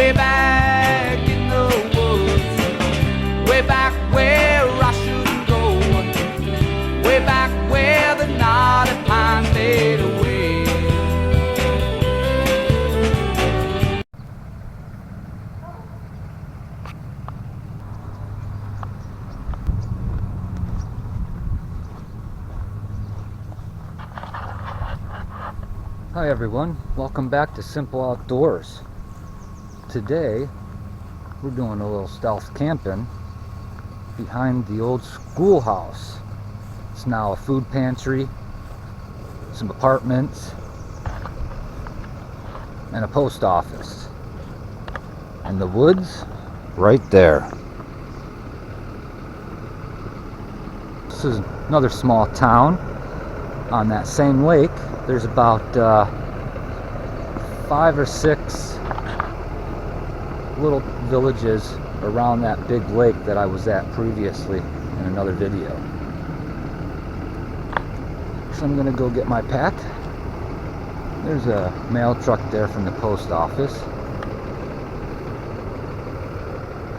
way back in the woods, way back where I shouldn't go, way back where the knotty pine fade away. Hi everyone, welcome back to Simple Outdoors. Today we're doing a little stealth camping behind the old schoolhouse. It's now a food pantry, some apartments, and a post office. And the woods right there. This is another small town on that same lake. There's about 5 or 6 little villages around that big lake that I was at previously in another video. So I'm gonna go get my pack. There's a mail truck there from the post office.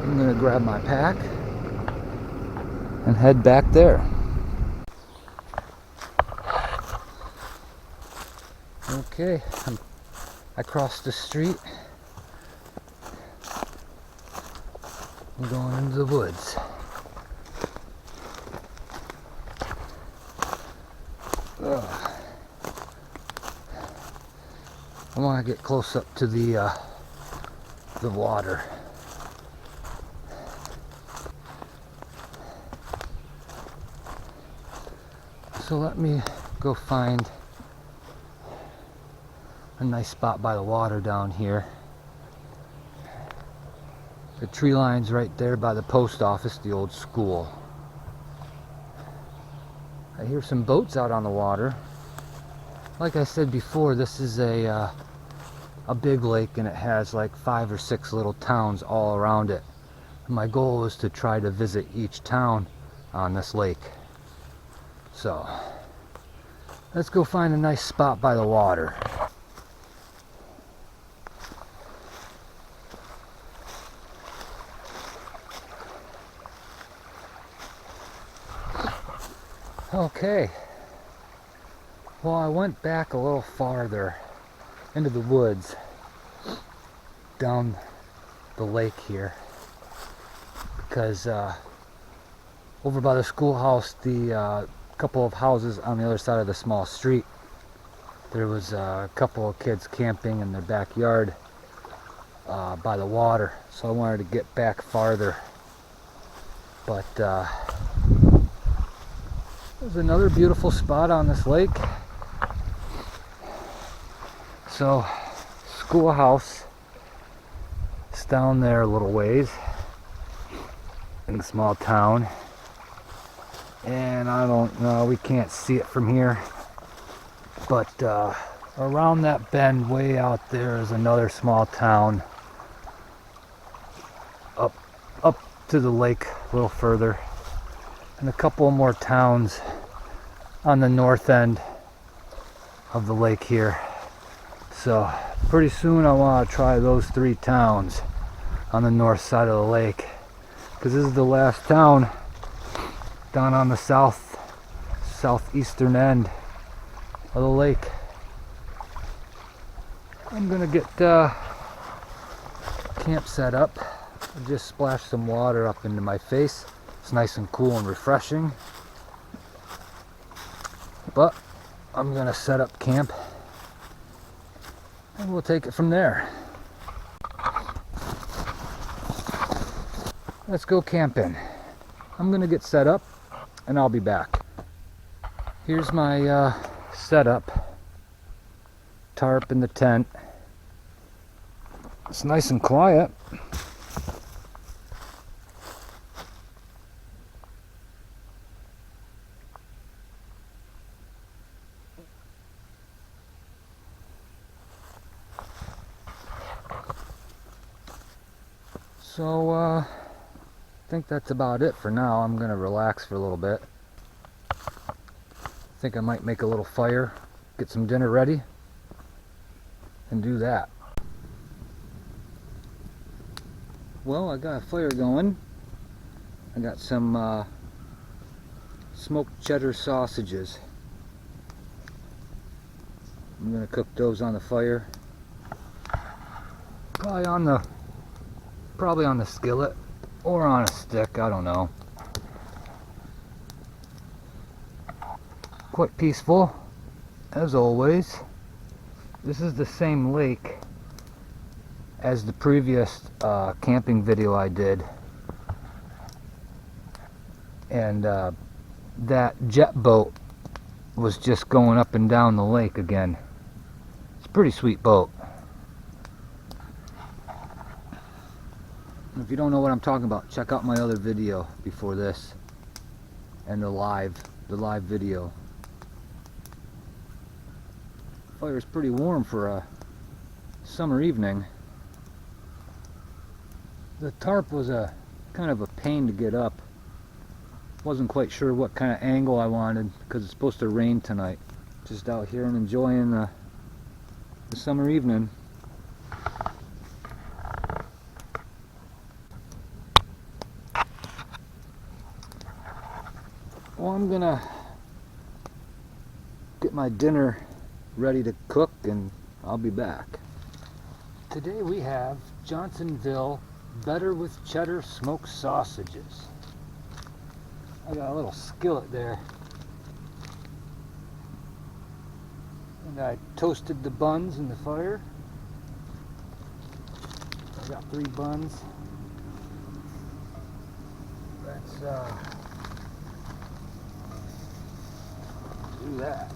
I'm gonna grab my pack and head back there. Okay, I crossed the street. I'm going into the woods. Ugh. I want to get close up to the water. So let me go find a nice spot by the water down here. The tree line's right there by the post office, the old school. I hear some boats out on the water. Like I said before, this is a big lake, and it has like 5 or 6 little towns all around it. And my goal is to try to visit each town on this lake. So let's go find a nice spot by the water. Okay, well, I went back a little farther into the woods down the lake here because over by the schoolhouse, the couple of houses on the other side of the small street, there was a couple of kids camping in their backyard by the water, so I wanted to get back farther, but there's another beautiful spot on this lake. So, schoolhouse is down there a little ways in the small town. And I don't know, we can't see it from here. But around that bend way out there is another small town. Up to the lake a little further. And a couple more towns on the north end of the lake here. So pretty soon I want to try those 3 towns on the north side of the lake, because this is the last town down on the southeastern end of the lake. I'm gonna get camp set up. I just splashed some water up into my face. It's nice and cool and refreshing. But I'm gonna set up camp and we'll take it from there. Let's go camping. I'm gonna get set up and I'll be back. Here's my setup. Tarp in the tent. It's nice and quiet. So I think that's about it for now. I'm gonna relax for a little bit. I think I might make a little fire, get some dinner ready, and do that. Well, I got a fire going. I got some smoked cheddar sausages. I'm gonna cook those on the fire. Probably on the skillet or on a stick, I don't know. Quite peaceful, as always. This is the same lake as the previous camping video I did. And that jet boat was just going up and down the lake again. It's a pretty sweet boat. If you don't know what I'm talking about, check out my other video before this and the live video. Fire is pretty warm for a summer evening. The tarp was a kind of a pain to get up. Wasn't quite sure what kind of angle I wanted because it's supposed to rain tonight. Just out here and enjoying the summer evening. Well, I'm gonna get my dinner ready to cook and I'll be back. Today we have Johnsonville Better with Cheddar smoked sausages. I got a little skillet there. And I toasted the buns in the fire. I got 3 buns. Let's do that.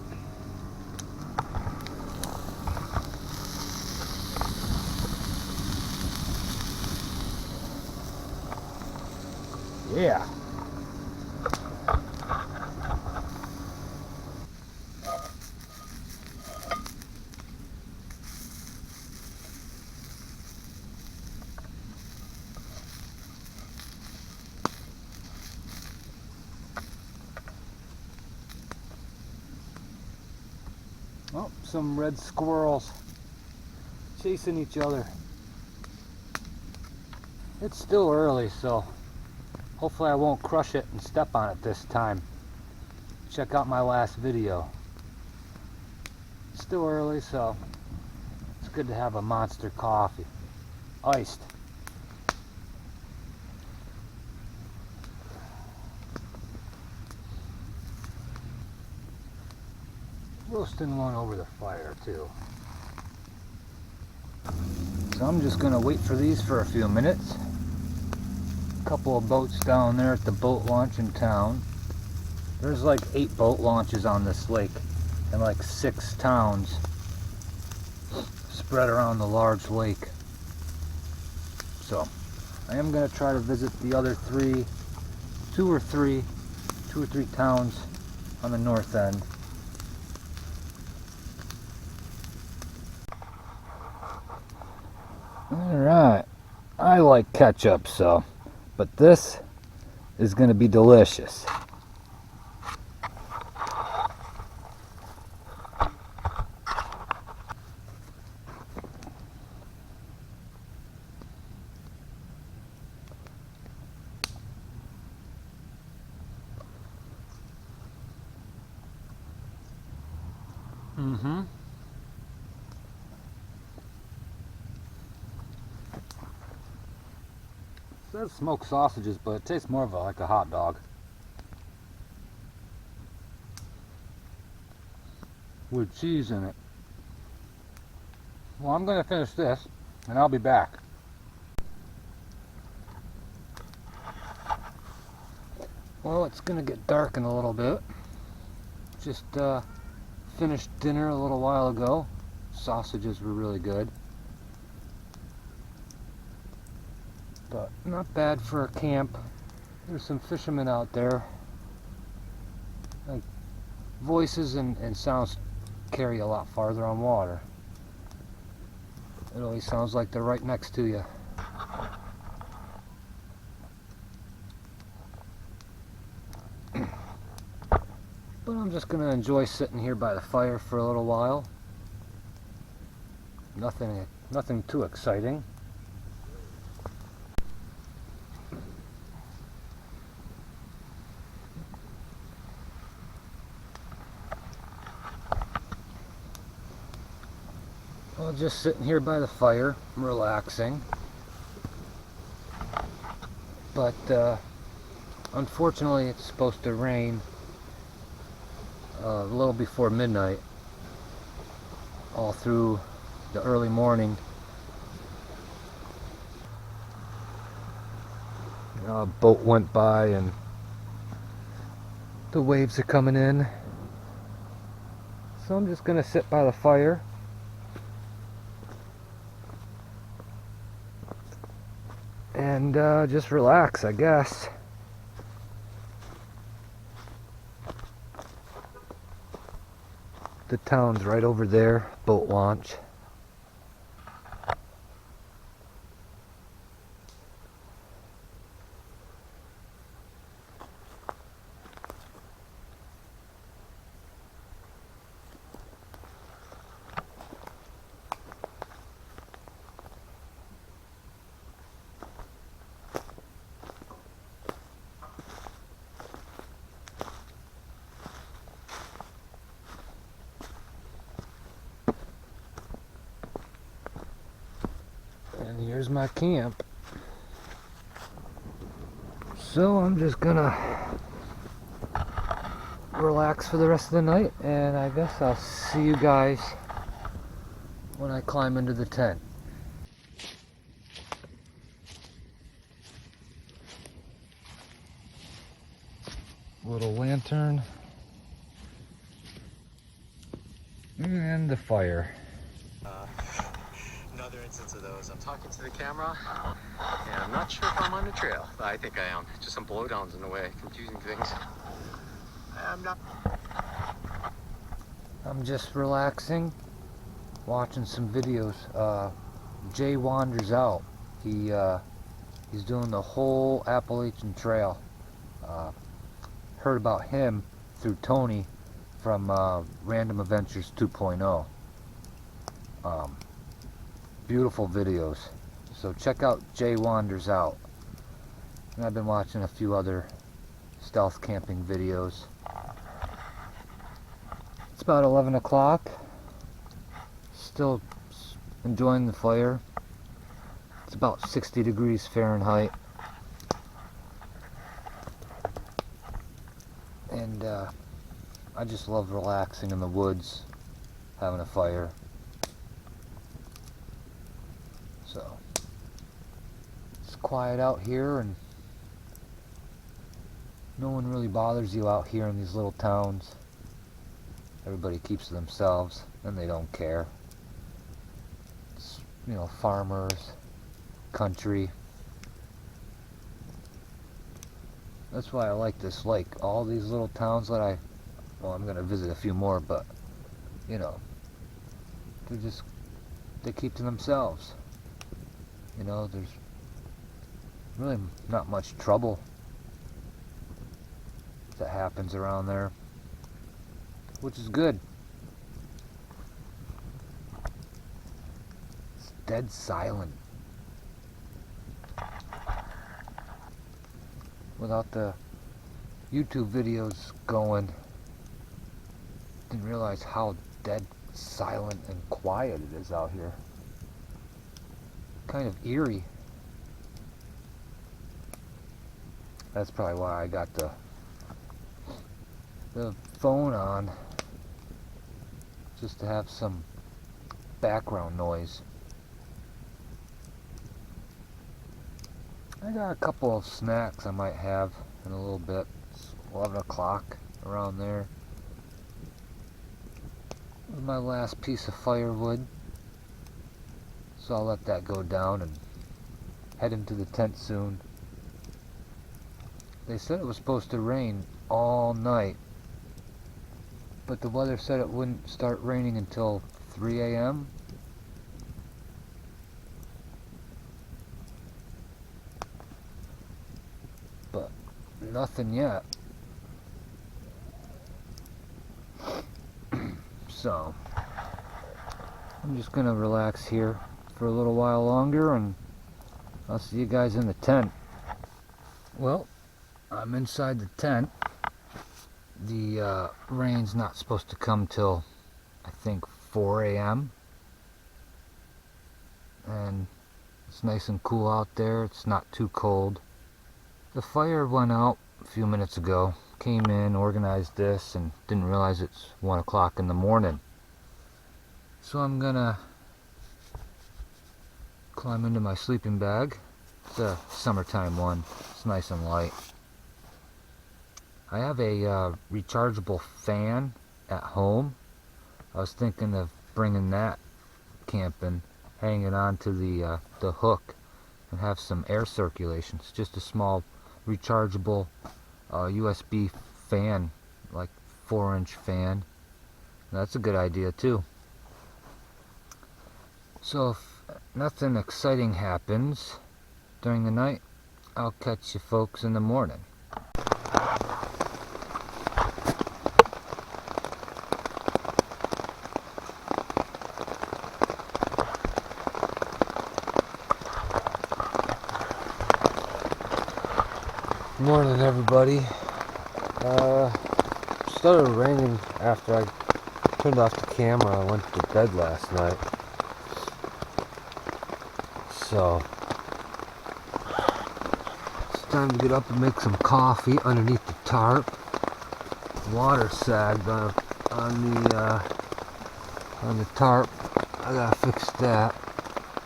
Yeah. Oh, some red squirrels chasing each other. It's still early, so hopefully I won't crush it and step on it this time. Check out my last video. It's still early, so it's good to have a Monster coffee. Iced. Roasting one over the fire too. So I'm just gonna wait for these for a few minutes. A couple of boats down there at the boat launch in town. There's like 8 boat launches on this lake and like 6 towns spread around the large lake. So I am gonna try to visit the other 2 or 3 towns on the north end. Alright, I like ketchup, but this is going to be delicious. It says smoked sausages, but it tastes more of like a hot dog. With cheese in it. Well, I'm going to finish this, and I'll be back. Well, it's going to get dark in a little bit. Just finished dinner a little while ago. Sausages were really good. But not bad for a camp. There's some fishermen out there. Like, voices and sounds carry a lot farther on water. It always sounds like they're right next to you. But I'm just going to enjoy sitting here by the fire for a little while. Nothing too exciting. just sitting here by the fire, relaxing. But unfortunately, it's supposed to rain a little before midnight, all through the early morning. A boat went by and the waves are coming in. So I'm just gonna sit by the fire and just relax, I guess. The town's right over there, boat launch. And here's my camp. So I'm just gonna relax for the rest of the night, and I guess I'll see you guys when I climb into the tent. Little lantern and the fire. Another instance of those. I'm talking to the camera, and I'm not sure if I'm on the trail, but I think I am. Just some blowdowns in the way, confusing things. I'm just relaxing, watching some videos. Jay Wanders Out. He's doing the whole Appalachian Trail. Heard about him through Tony from Random Adventures 2.0. Beautiful videos. So check out Jay Wanders Out. And I've been watching a few other stealth camping videos. It's about 11 o'clock. Still enjoying the fire. It's about 60 degrees Fahrenheit. And I just love relaxing in the woods, having a fire. So it's quiet out here, and no one really bothers you out here in these little towns. Everybody keeps to themselves, and they don't care. It's, you know, farmers, country. That's why I like this lake. All these little towns that well, I'm gonna visit a few more, but you know, they keep to themselves. You know, there's really not much trouble that happens around there, which is good. It's dead silent. Without the YouTube videos going, didn't realize how dead silent and quiet it is out here. Kind of eerie. That's probably why I got the phone on, just to have some background noise. I got a couple of snacks I might have in a little bit. It's 11 o'clock, around there. This is my last piece of firewood. So I'll let that go down and head into the tent soon. They said it was supposed to rain all night, but the weather said it wouldn't start raining until 3 a.m. But nothing yet. So I'm just gonna relax here for a little while longer, and I'll see you guys in the tent. Well, I'm inside the tent. The rain's not supposed to come till I think 4 a.m. and it's nice and cool out there. It's not too cold. The fire went out a few minutes ago. Came in, organized this, and didn't realize it's 1 o'clock in the morning. So I'm gonna climb into my sleeping bag. It's a summertime one. It's nice and light. I have a rechargeable fan at home. I was thinking of bringing that camping, hang it onto the hook, and have some air circulation. It's just a small rechargeable USB fan, like 4-inch fan. That's a good idea too. So if nothing exciting happens during the night, I'll catch you folks in the morning. Morning, everybody. Started raining after I turned off the camera. I went to bed last night, so it's time to get up and make some coffee underneath the tarp. Water sagged on the tarp. I gotta fix that.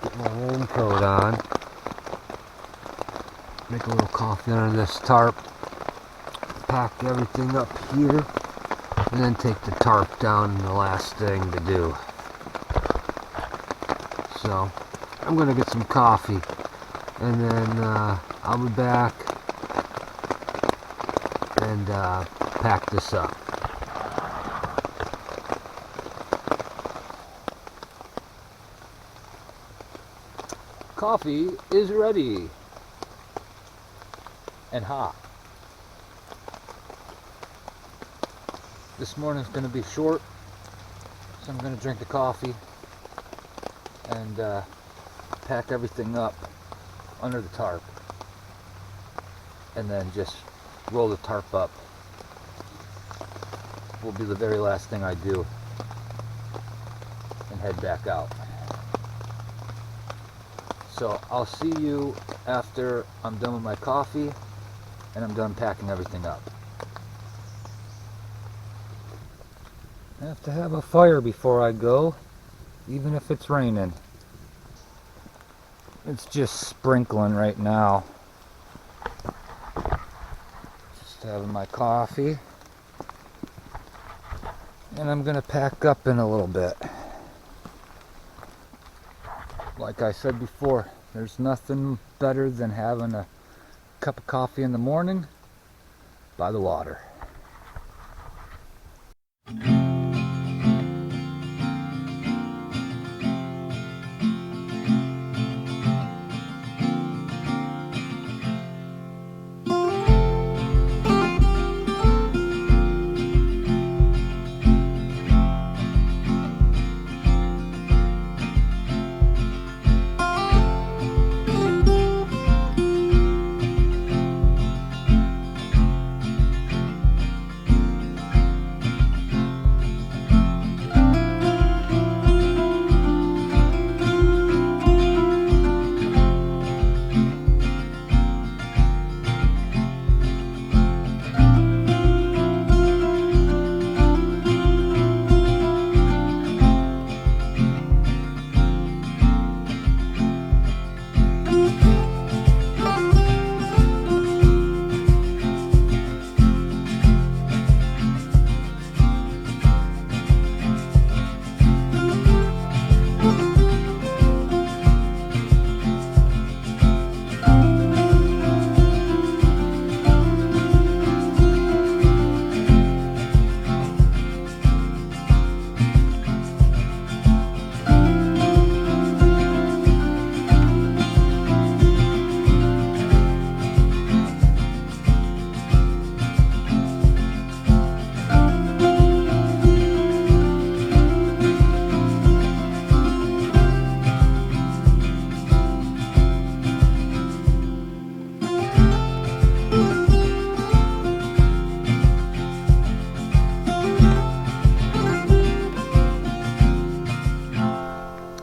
Get my raincoat on. Make a little coffee under this tarp, pack everything up here, and then take the tarp down, the last thing to do. So I'm gonna get some coffee, and then I'll be back and pack this up. Coffee is ready. And hot. This morning's going to be short, so I'm going to drink the coffee and pack everything up under the tarp, and then just roll the tarp up. Will be the very last thing I do, and head back out. So I'll see you after I'm done with my coffee and I'm done packing everything up. I have to have a fire before I go, even if it's raining. It's just sprinkling right now. Just having my coffee, and I'm gonna pack up in a little bit. Like I said before, there's nothing better than having a cup of coffee in the morning by the water.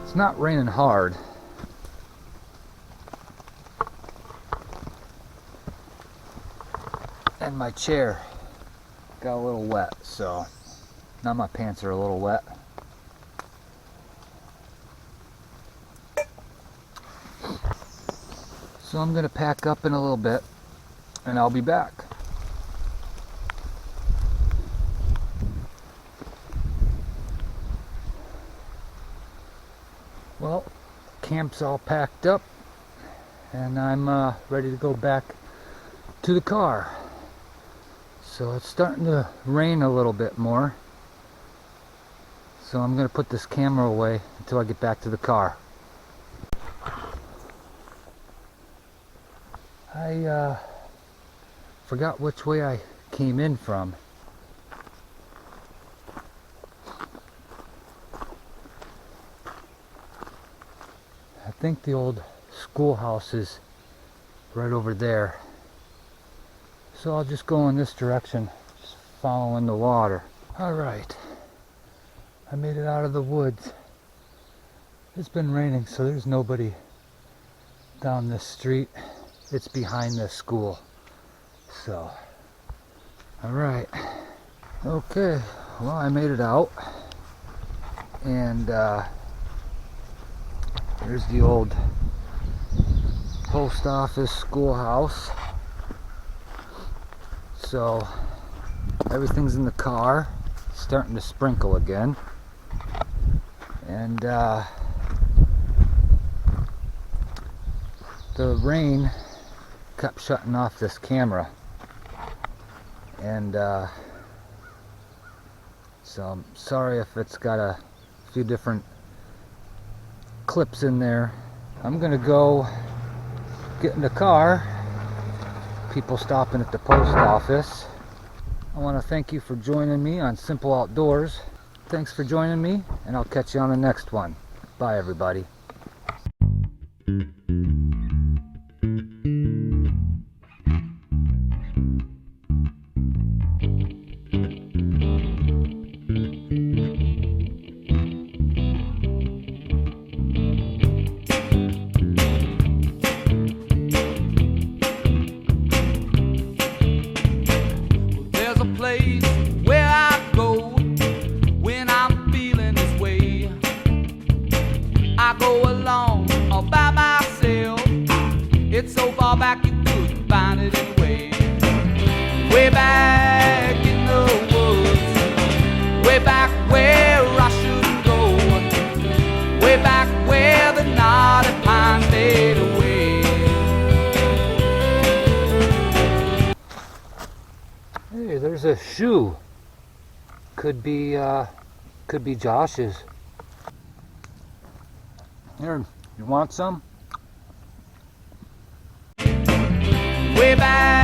It's not raining hard, and my chair got a little wet, so now my pants are a little wet. So I'm gonna pack up in a little bit and I'll be back. Well, camp's all packed up and I'm ready to go back to the car. So it's starting to rain a little bit more. So I'm gonna put this camera away until I get back to the car. I forgot which way I came in from. I think the old schoolhouse is right over there. So I'll just go in this direction, just following the water. Alright, I made it out of the woods. It's been raining, so there's nobody down this street. It's behind this school. So, alright. Okay, well, I made it out. And there's the old post office schoolhouse. So, everything's in the car. It's starting to sprinkle again. And the rain kept shutting off this camera, and so I'm sorry if it's got a few different clips in there. I'm gonna go get in the car. People stopping at the post office. I want to thank you for joining me on Simple Outdoors. Thanks for joining me, and I'll catch you on the next one. Bye everybody. It's so far back you couldn't find it anyway. Way back in the woods, way back where I shouldn't go, way back where the knotty pine fade away. Hey, there's a shoe. Could be Josh's. Here, you want some? Way back